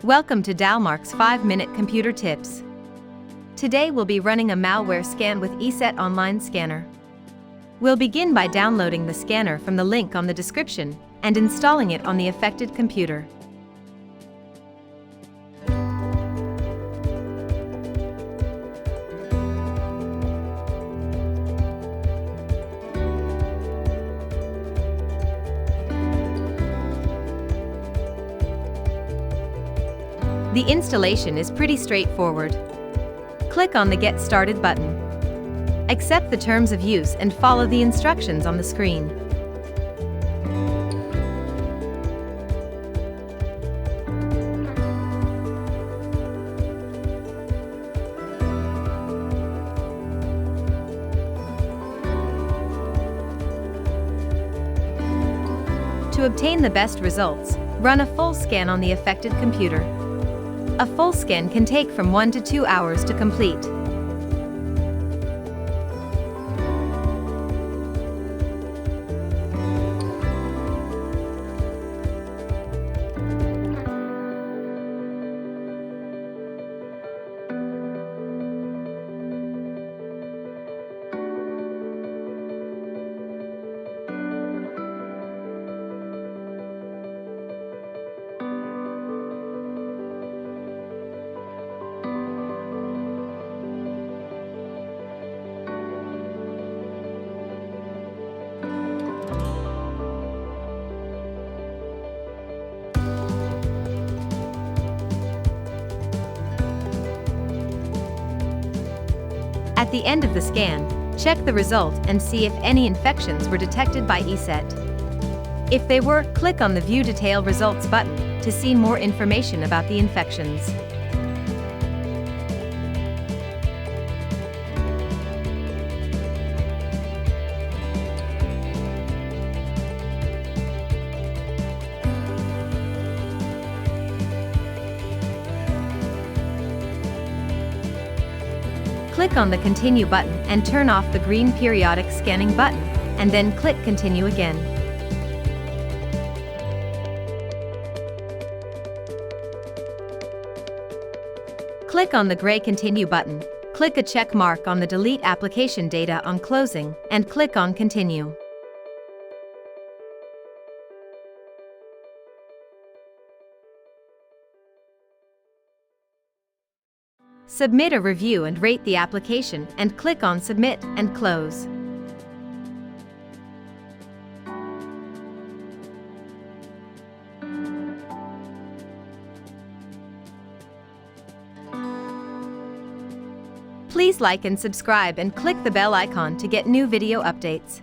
Welcome to Dalmark's 5-minute computer tips. Today we'll be running a malware scan with ESET online scanner. We'll begin by downloading the scanner from the link on the description and installing it on the affected computer. The installation is pretty straightforward. Click on the Get Started button. Accept the terms of use and follow the instructions on the screen. To obtain the best results, run a full scan on the affected computer. A full scan can take from 1 to 2 hours to complete. At the end of the scan, check the result and see if any infections were detected by ESET. If they were, click on the View Detail Results button to see more information about the infections. Click on the Continue button and turn off the green periodic scanning button, and then click Continue again. Click on the gray Continue button, click a check mark on the Delete Application Data on closing, and click on Continue. Submit a review and rate the application and click on Submit and Close. Please like and subscribe and click the bell icon to get new video updates.